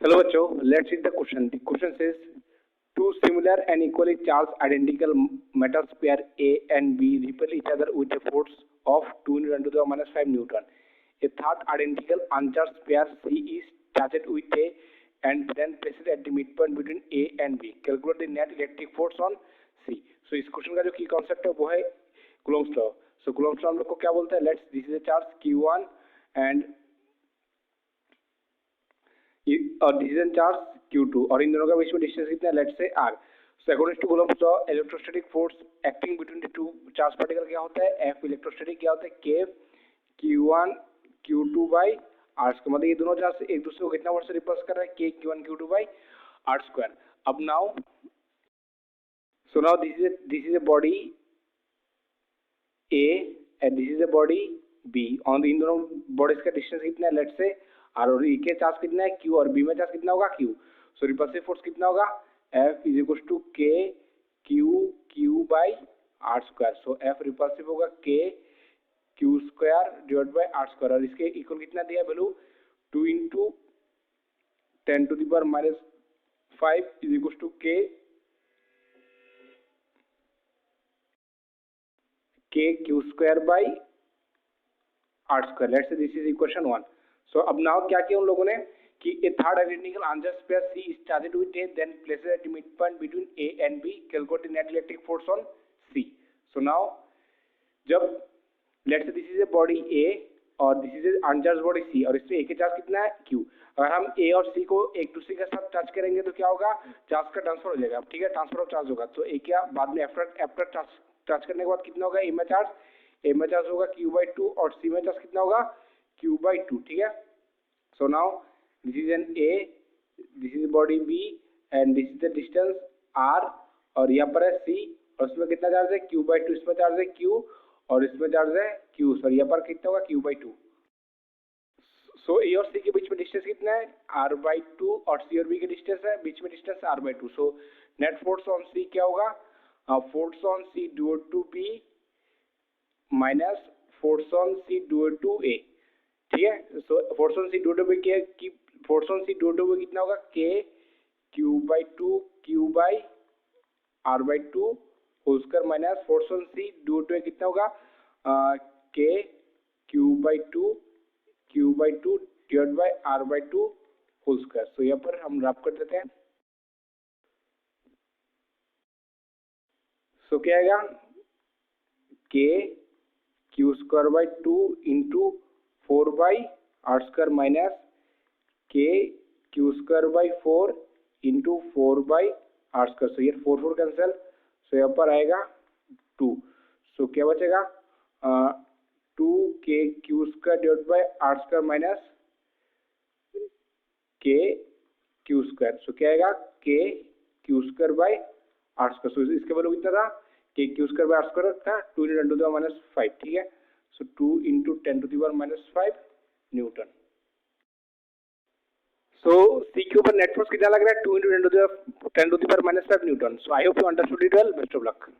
Hello बच्चों, let's read the question. The question says two similar and equally charged identical metals pair A and B repel each other with a force of 2 × 10⁻⁵ Newton. A third identical uncharged pair C is charged with A and then placed at the midpoint between A and B. Calculate the net electric force on C. So इस question का जो की concept है वो है Coulomb's law. सो Coulomb's law हम लोग को क्या बोलते हैं? Let's this is a charge Q1 and और दिस इज चार्ज Q2 और इन दोनों का बीच में डिस्टेंस कितना है? Let's say R. So according to Coulomb's law electrostatic force acting between the two charge particle क्या होता है? F. इलेक्ट्रोस्टैटिक क्या होता है? K Q1 Q2 by R square. मतलब ये दोनों चार्ज एक दूसरे को कितना वर्ष से रिपल्स कर रहा है? K Q1 Q2 by R square. अब now so now this is a body A and this is a body B. on इन दोनों बॉडीज का डिस्टेंस कितना है? Let's say R. और E के चार्ज कितना है? Q. और B में चार्ज कितना होगा? Q. सो रिपल्सिव फोर्स कितना होगा? F is equal to K Q by R square. So F repulsive होगा K Q square divide by R square. और इसके इक्वल कितना दिया value? 2 × 10⁻⁵ is equal to K Q square by R square. Let's say this is equation 1. So अब now क्या किया उन लोगों ने कि a third identical uncharged pair C is charged with A, then placed at the midpoint between A and B. Calculate the net electric force on C. So now जब let's say this is a body A और this is a uncharged body C और इसमें A के charge कितना है? Q. अगर हम A और C को एक दूसरे के साथ टच करेंगे तो क्या होगा? चार्ज का ट्रांसफर हो जाएगा. ठीक है, ट्रांसफर ऑफ चार्ज होगा. तो A क्या बाद में आफ्टर टच करने के बाद कितना होगा? A में चार्ज होगा Q/2 और C में चार्ज कितना होगा? Q/2. ठीक है. So now this is an A, this is body B and this is the distance R और यहाँ पर है C और इसमें कितना चार्ज है? Q/2. इसमें चार्ज है Q और इसमें चार्ज है Q. सॉरी यहाँ पर कितना होगा? Q/2. सो A और C के बीच में डिस्टेंस कितना है? R/2 और C और B के डिस्टेंस है बीच में distance R/2. So net force on C क्या होगा? Force on C due to B minus force on C due to A. ठीक है. So force on C due to B की force on C due to B कितना होगा? K Q/2 Q by R/2 whole square minus force on C due to A कितना होगा? K Q/2 divide by R/2 whole square. So यहाँ पर हम rough कर देते हैं. सो क्या आएगा? K Q square by 2 into 4 by R square minus K Q square by 4 into 4 by R square. So ये 4 कैंसिल. सो यहाँ पर आएगा 2. सो क्या बचेगा? 2K Q square divide by R square minus K Q square. So क्या आएगा? K Q square by R square. So इसके value कितना था? K Q square by R square था 2 × 10⁻⁵. ठीक है. सो 2 × 10⁻⁵ न्यूटन. सो C के ऊपर नेट फोर्स कितना लग रहा है? 2 × 10⁻⁵ Newton. So I hope you understood it well. Best of luck.